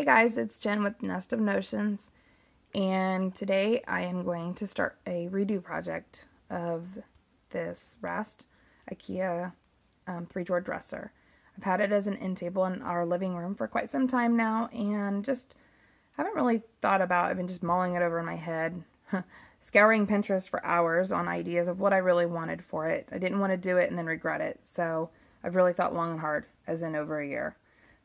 Hey guys, it's Jen with Nest of Notions, and today I am going to start a redo project of this Rast IKEA 3-drawer dresser. I've had it as an end table in our living room for quite some time now, and just haven't really thought about it. I've been just mulling it over in my head, scouring Pinterest for hours on ideas of what I really wanted for it. I didn't want to do it and then regret it, so I've really thought long and hard, as in over a year.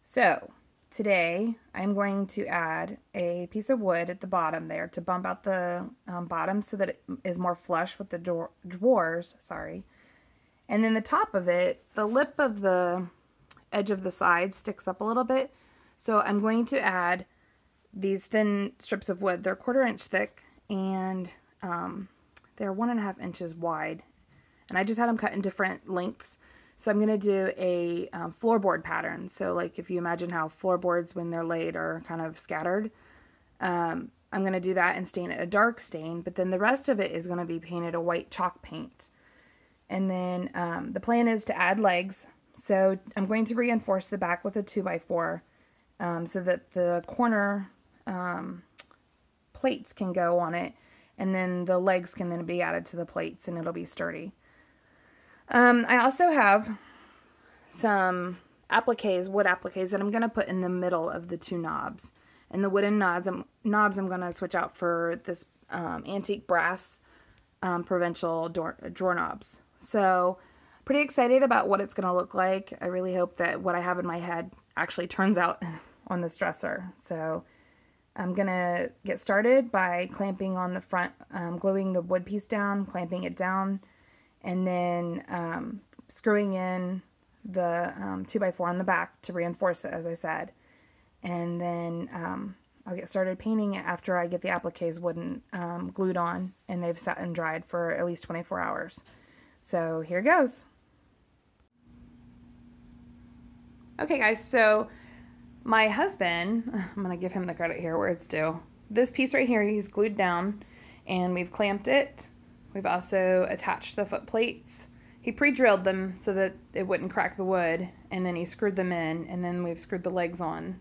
So today, I'm going to add a piece of wood at the bottom there to bump out the bottom so that it is more flush with the drawers, sorry. And then the top of it, the lip of the edge of the side sticks up a little bit. So I'm going to add these thin strips of wood. They're 1/4 inch thick and they're 1.5 inches wide. And I just had them cut in different lengths. So I'm going to do a floorboard pattern. So like if you imagine how floorboards when they're laid are kind of scattered, I'm going to do that and stain it a dark stain, but then the rest of it is going to be painted a white chalk paint. And then the plan is to add legs. So I'm going to reinforce the back with a 2x4 so that the corner plates can go on it, and then the legs can then be added to the plates and it'll be sturdy. I also have some appliques, wood appliques, that I'm going to put in the middle of the two knobs. And the wooden knobs I'm going to switch out for this antique brass provincial drawer knobs. So pretty excited about what it's going to look like. I really hope that what I have in my head actually turns out on this dresser. So I'm going to get started by clamping on the front, gluing the wood piece down, clamping it down, and then screwing in the 2x4 on the back to reinforce it, as I said. And then I'll get started painting it after I get the appliques wooden glued on and they've sat and dried for at least 24 hours. So here goes. Okay guys, so my husband, I'm going to give him the credit here where it's due. This piece right here, he's glued down and we've clamped it. We've also attached the foot plates. He pre-drilled them so that it wouldn't crack the wood, and then he screwed them in, and then we've screwed the legs on.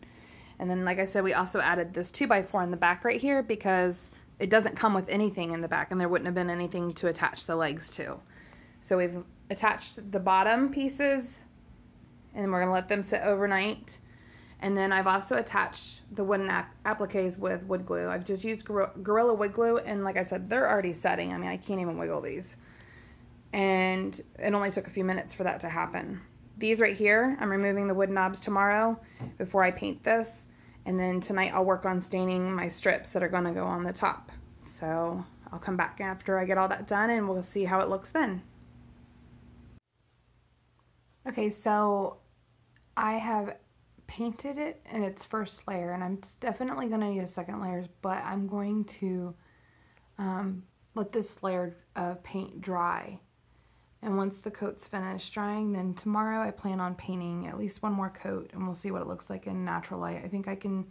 And then, like I said, we also added this 2x4 in the back right here because it doesn't come with anything in the back, and there wouldn't have been anything to attach the legs to. So we've attached the bottom pieces, and we're going to let them sit overnight. And then I've also attached the wooden appliques with wood glue. I've just used Gorilla wood glue, and like I said, they're already setting. I mean, I can't even wiggle these. And it only took a few minutes for that to happen. These right here, I'm removing the wood knobs tomorrow before I paint this. And then tonight I'll work on staining my strips that are going to go on the top. So I'll come back after I get all that done and we'll see how it looks then. Okay, so I have painted it in its first layer, and I'm definitely going to need a second layer, but I'm going to let this layer of paint dry. And once the coat's finished drying, then tomorrow I plan on painting at least one more coat, and we'll see what it looks like in natural light. I think I can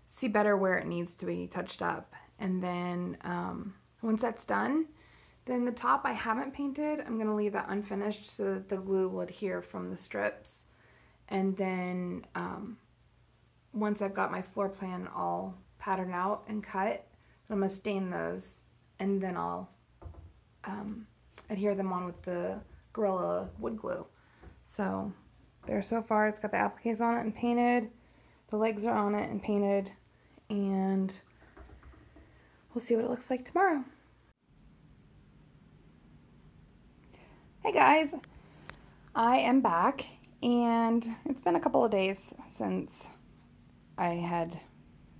see better where it needs to be touched up. And then once that's done, then the top I haven't painted. I'm going to leave that unfinished so that the glue will adhere from the strips. And then once I've got my floor plan all patterned out and cut, I'm going to stain those, and then I'll adhere them on with the Gorilla wood glue. So there so far, it's got the appliques on it and painted, the legs are on it and painted, and we'll see what it looks like tomorrow. Hey guys, I am back. And it's been a couple of days since I had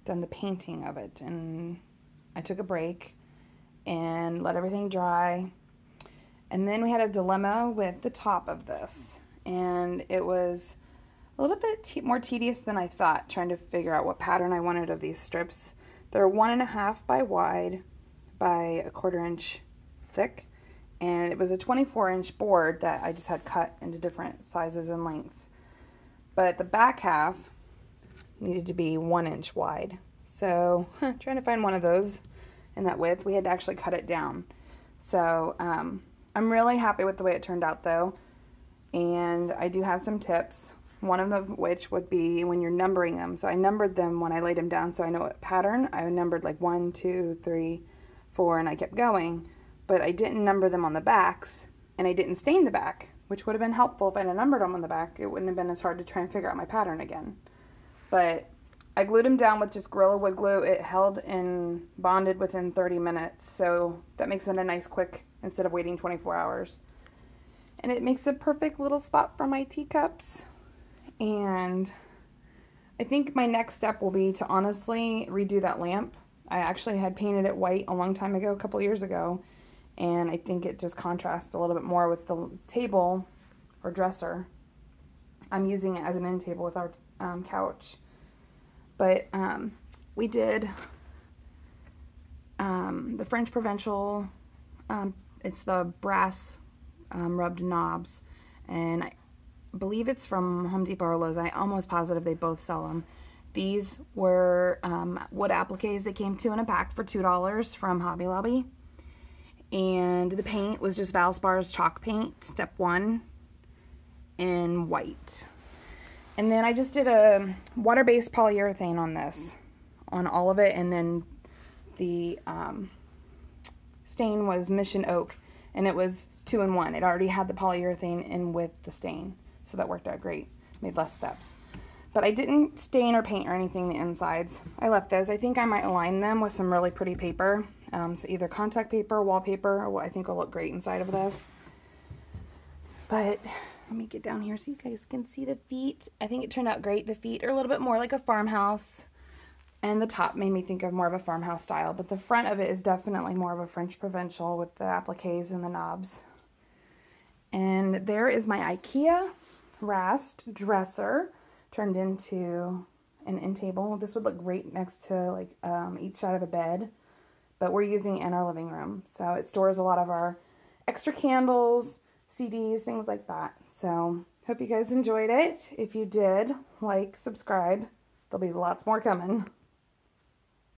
done the painting of it, and I took a break and let everything dry. And then we had a dilemma with the top of this, and it was a little bit more tedious than I thought, trying to figure out what pattern I wanted of these strips. They're 1.5 by wide by 1/4 inch thick. And it was a 24-inch board that I just had cut into different sizes and lengths. But the back half needed to be 1 inch wide. So trying to find one of those in that width, we had to actually cut it down. So I'm really happy with the way it turned out though. And I do have some tips one of them which would be when you're numbering them. So I numbered them when I laid them down so I know what pattern. I numbered like 1, 2, 3, 4, and I kept going. But I didn't number them on the backs, and I didn't stain the back, which would have been helpful if I had numbered them on the back. It wouldn't have been as hard to try and figure out my pattern again. But I glued them down with just Gorilla Wood glue. It held and bonded within 30 minutes, so that makes it a nice quick instead of waiting 24 hours. And it makes a perfect little spot for my teacups. And I think my next step will be to honestly redo that lamp. I actually had painted it white a long time ago, a couple years ago, and I think it just contrasts a little bit more with the table or dresser. I'm using it as an end table with our couch. But we did the French Provincial, it's the brass rubbed knobs, and I believe it's from Home Depot or Lowe's. I'm almost positive they both sell them. These were wood appliques. They came 2 in a pack for $2 from Hobby Lobby. And the paint was just Valspar's chalk paint, step 1, in white. And then I just did a water-based polyurethane on this, on all of it, and then the stain was Mission Oak, and it was 2 in 1. It already had the polyurethane in with the stain, so that worked out great. Made less steps. But I didn't stain or paint or anything the insides. I left those. I think I might align them with some really pretty paper, so either contact paper, wallpaper, or what I think will look great inside of this. But let me get down here so you guys can see the feet. I think it turned out great. The feet are a little bit more like a farmhouse, and the top made me think of more of a farmhouse style, but the front of it is definitely more of a French Provincial with the appliques and the knobs. And there is my IKEA Rast dresser turned into an end table. This would look great next to like each side of a bed, but we're using it in our living room. So it stores a lot of our extra candles, CDs, things like that. So hope you guys enjoyed it. If you did, like, subscribe. There'll be lots more coming.